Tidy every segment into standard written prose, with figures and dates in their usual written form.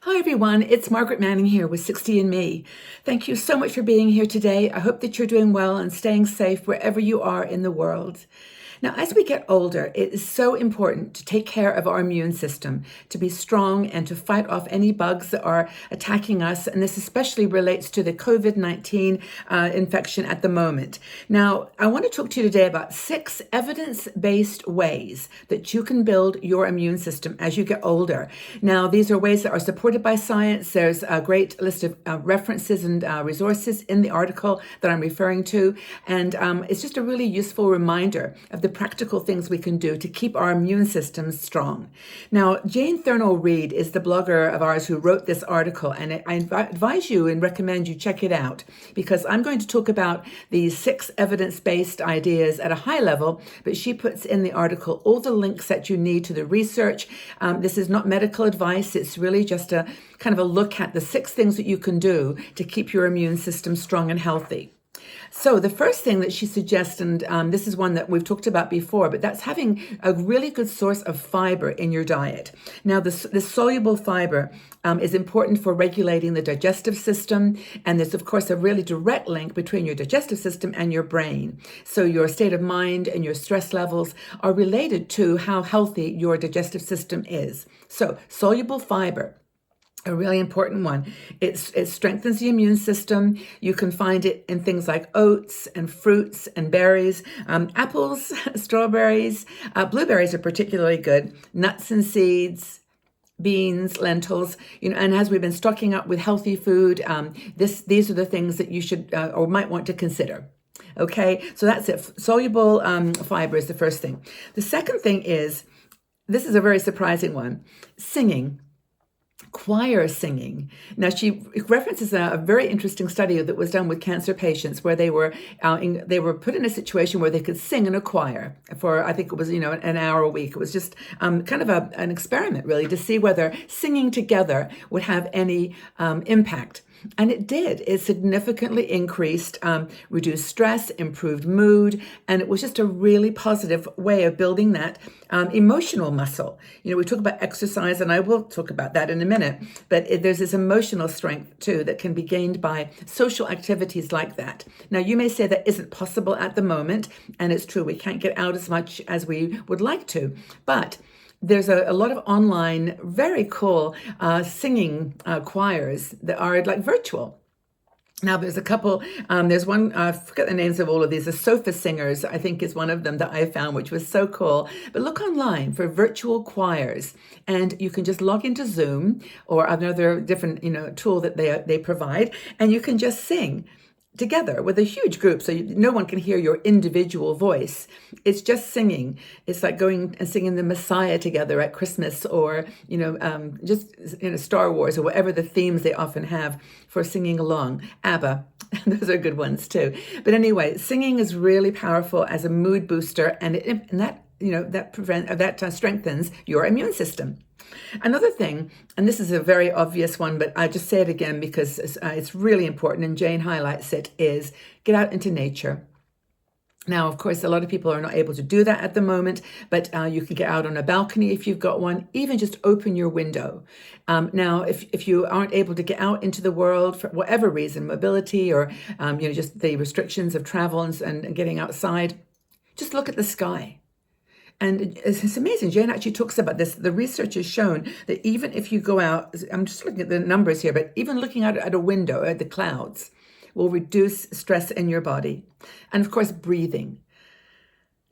Hi everyone, it's Margaret Manning here with 60andMe. Thank you so much for being here today. I hope that you're doing well and staying safe wherever you are in the world. Now, as we get older, it is so important to take care of our immune system, to be strong and to fight off any bugs that are attacking us. And this especially relates to the COVID-19 infection at the moment. Now, I want to talk to you today about 6 evidence-based ways that you can build your immune system as you get older. Now, these are ways that are supported by science. There's a great list of references and resources in the article that I'm referring to. And it's just a really useful reminder of the practical things we can do to keep our immune systems strong. Now, Jane Thurnell Reed is the blogger of ours who wrote this article, and I advise you and recommend you check it out because I'm going to talk about these 6 evidence-based ideas at a high level, but she puts in the article all the links that you need to the research. This is not medical advice. It's really just a kind of a look at the 6 things that you can do to keep your immune system strong and healthy. So the first thing that she suggests, and this is one that we've talked about before, but that's having a really good source of fiber in your diet. Now, this soluble fiber is important for regulating the digestive system, and there's, of course, a really direct link between your digestive system and your brain. So your state of mind and your stress levels are related to how healthy your digestive system is. So soluble fiber, a really important one. It strengthens the immune system. You can find it in things like oats and fruits and berries, apples, strawberries, blueberries are particularly good, nuts and seeds, beans, lentils, and as we've been stocking up with healthy food, these are the things that you should or might want to consider. Okay, so that's it. Soluble fiber is the first thing. The second thing is, this is a very surprising one, singing. Choir singing. Now, she references a very interesting study that was done with cancer patients where they were put in a situation where they could sing in a choir for, I think it was, an hour a week. It was just kind of an experiment, really, to see whether singing together would have any impact. And it did. It significantly increased, reduced stress, improved mood, and it was just a really positive way of building that emotional muscle. We talk about exercise, and I will talk about that in a minute, but there's this emotional strength too that can be gained by social activities like that. Now, you may say that isn't possible at the moment, and it's true, we can't get out as much as we would like to, but there's a lot of online, very cool singing choirs that are like virtual. Now, there's a couple, there's one, I forget the names of all of these. The Sofa Singers, I think, is one of them that I found, which was so cool. But look online for virtual choirs, and you can just log into Zoom or another different, tool that they provide, and you can just sing together with a huge group, so no one can hear your individual voice. It's just singing. It's like going and singing the Messiah together at Christmas, or just Star Wars, or whatever the themes they often have for singing along. ABBA, those are good ones too. But anyway, singing is really powerful as a mood booster, and that strengthens your immune system. Another thing, and this is a very obvious one, but I just say it again because it's really important, and Jane highlights it, is get out into nature. Now, of course, a lot of people are not able to do that at the moment, but you can get out on a balcony if you've got one, even just open your window. Now, if you aren't able to get out into the world for whatever reason, mobility or just the restrictions of travel and getting outside, just look at the sky. And it's amazing. Jane actually talks about this. The research has shown that even if you go out, I'm just looking at the numbers here, but even looking out at a window at the clouds will reduce stress in your body. And of course, breathing.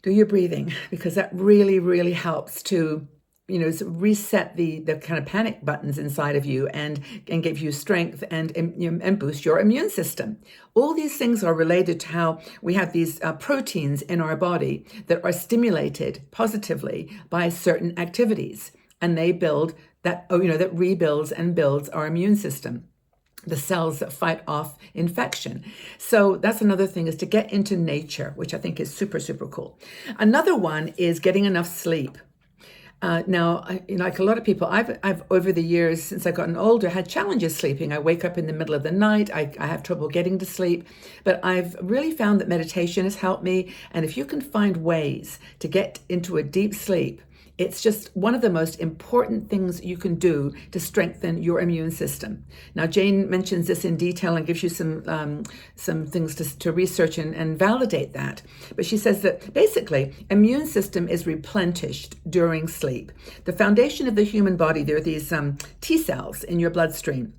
Do your breathing, because that really, really helps to reset the kind of panic buttons inside of you and give you strength and boost your immune system. All these things are related to how we have these proteins in our body that are stimulated positively by certain activities, and they build that rebuilds and builds our immune system, the cells that fight off infection. So that's another thing, is to get into nature, which I think is super, super cool. Another one is getting enough sleep. Now, like a lot of people, I've over the years, since I've gotten older, had challenges sleeping. I wake up in the middle of the night. I have trouble getting to sleep, but I've really found that meditation has helped me. And if you can find ways to get into a deep sleep, It's just one of the most important things you can do to strengthen your immune system. Now, Jane mentions this in detail and gives you some things to research and validate that. But she says that basically, immune system is replenished during sleep. The foundation of the human body, there are these T cells in your bloodstream.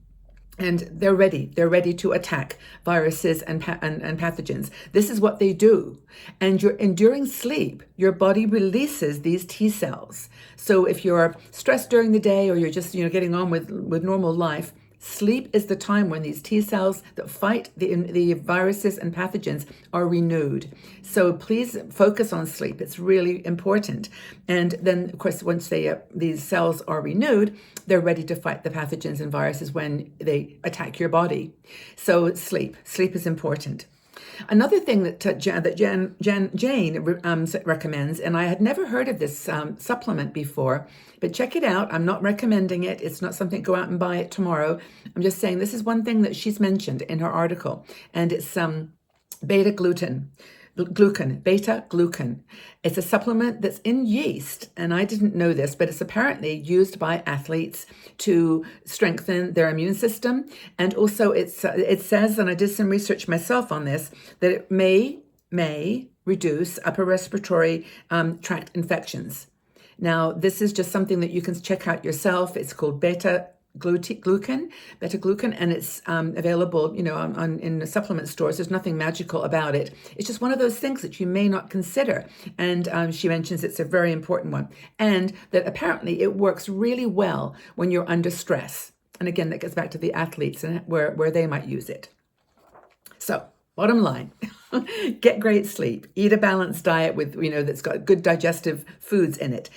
And they're ready to attack viruses and pathogens. This is what they do. And during sleep, your body releases these T cells. So if you're stressed during the day, or you're just getting on with normal life, sleep is the time when these T cells that fight the viruses and pathogens are renewed. So please focus on sleep. It's really important. And then, of course, once these cells are renewed, they're ready to fight the pathogens and viruses when they attack your body. So sleep is important. Another thing that Jane recommends, and I had never heard of this supplement before, but check it out. I'm not recommending it. It's not something, go out and buy it tomorrow. I'm just saying this is one thing that she's mentioned in her article, and it's beta-glucan. Beta-glucan. It's a supplement that's in yeast, and I didn't know this, but it's apparently used by athletes to strengthen their immune system. And also it says, and I did some research myself on this, that it may reduce upper respiratory tract infections. Now, this is just something that you can check out yourself. It's called beta-glucan, and it's available, in the supplement stores. There's nothing magical about it. It's just one of those things that you may not consider. And she mentions it's a very important one, and that apparently it works really well when you're under stress. And again, that gets back to the athletes and where they might use it. So, bottom line, get great sleep, eat a balanced diet with, that's got good digestive foods in it.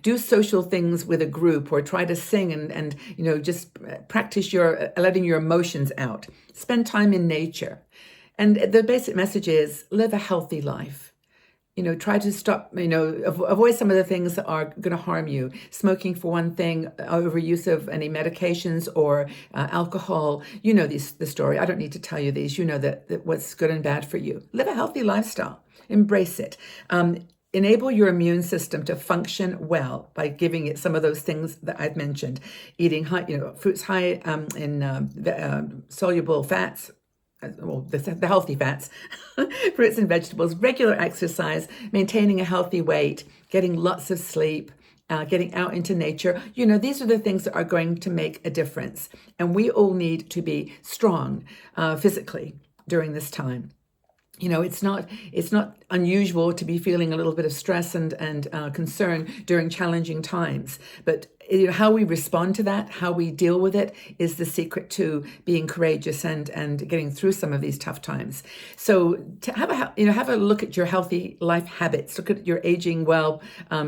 Do social things with a group, or try to sing and just practice letting your emotions out. Spend time in nature. And the basic message is live a healthy life. Try to stop, avoid some of the things that are going to harm you. Smoking, for one thing, overuse of any medications or alcohol. You know the story. I don't need to tell you these. You know that what's good and bad for you. Live a healthy lifestyle. Embrace it. Enable your immune system to function well by giving it some of those things that I've mentioned. Eating fruits high in soluble fats, the healthy fats, fruits and vegetables, regular exercise, maintaining a healthy weight, getting lots of sleep, getting out into nature. These are the things that are going to make a difference. And we all need to be strong physically during this time. It's not unusual to be feeling a little bit of stress and concern during challenging times, but how we respond to that, how we deal with it, is the secret to being courageous and getting through some of these tough times. So to have a look at your healthy life habits, look at your aging well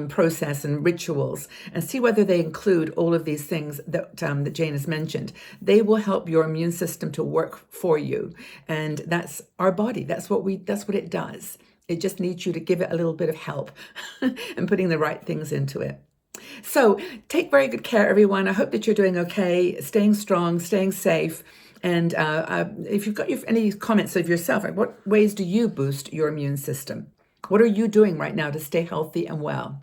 process and rituals, and see whether they include all of these things that Jane has mentioned. They will help your immune system to work for you, and that's our body. That's what it does. It just needs you to give it a little bit of help and putting the right things into it. So take very good care, everyone. I hope that you're doing okay, staying strong, staying safe. And if you've got any comments of yourself, what ways do you boost your immune system? What are you doing right now to stay healthy and well?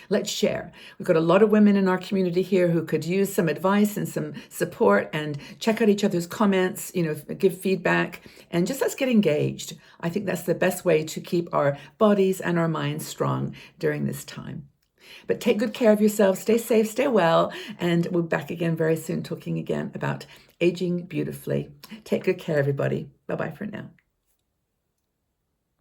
Let's share. We've got a lot of women in our community here who could use some advice and some support, and check out each other's comments, give feedback, and just let's get engaged. I think that's the best way to keep our bodies and our minds strong during this time. But take good care of yourself, stay safe, stay well, and we'll be back again very soon talking again about aging beautifully. Take good care, everybody. Bye-bye for now.